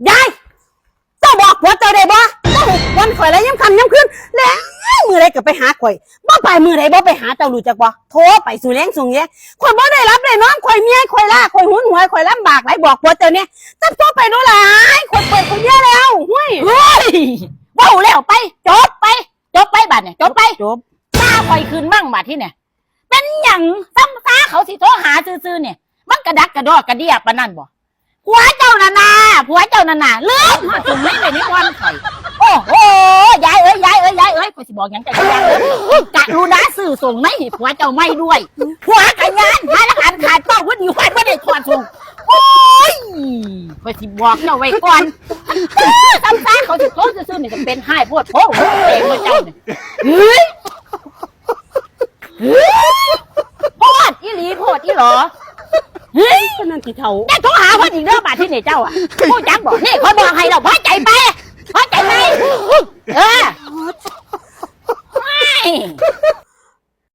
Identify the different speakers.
Speaker 1: ยายเจ้าบอกผัวเจ้าได้บ่เจ้าวันข่อยแล้วย้ำคำย้ำขึ้นแล้วมือใดก็ไปหาข่อยบ่ไปมือใดบ่ไปหาเจ้ารู้จักบ่โทรไปสู่แรงส่งแย่ข่อยบ่ได้รับเลยน้องข่อยเมียข่อยล่าข่อยหุนหัวข่อยลำบากไหลบอกผัวเจ้าเนี่ยจับตัวไปดูหลายข่อยเปิดข่อยเมียแล้วห้วย
Speaker 2: เฮ้ยเว้าแล้วไปจบไปบัดเนี่ยจบไป
Speaker 1: จบ
Speaker 2: ตาคอยคืนมั่งบัดที่เนี่ยเป็นหยังซ้ำตาเขาสิโทรหาซื่อๆเนี่ยมันกระดักกระดอกกระเดียปะนั่นบ่ผัวเจ้าน่ะนะผัวเจ้าน่ะนะลืมหอดถึงไม่เลยนี่วันข่อยโอ้โหยายเอ้ยข่อยสิบอกหยังจะยายเอ้ยกะรู้นะสื่อส่งไม่ผัวเจ้าไม่ด้วยผัวกันงานหาละอันขาดต้องวันนี้ข่อยไม่ได้ถอดส่งโอ้ยข่อยสิบอกเจ้าไว้ก่อนซ้ำตาเขาสิโทรซื่อๆนี่จะเป็นให้พวดโอ้เองว่าเจ้าเนี่ยเฮ้ยโพดอีหลีโพดอีหรอเฮ้ย
Speaker 1: นั่นกี่เท่า
Speaker 2: ได้โทรหาเพิ่นอีกเด้อบาดที่นี่เจ้าอ่ะผู้จักบอกนี่เขาบอกให้เราพอใจไปเออไม่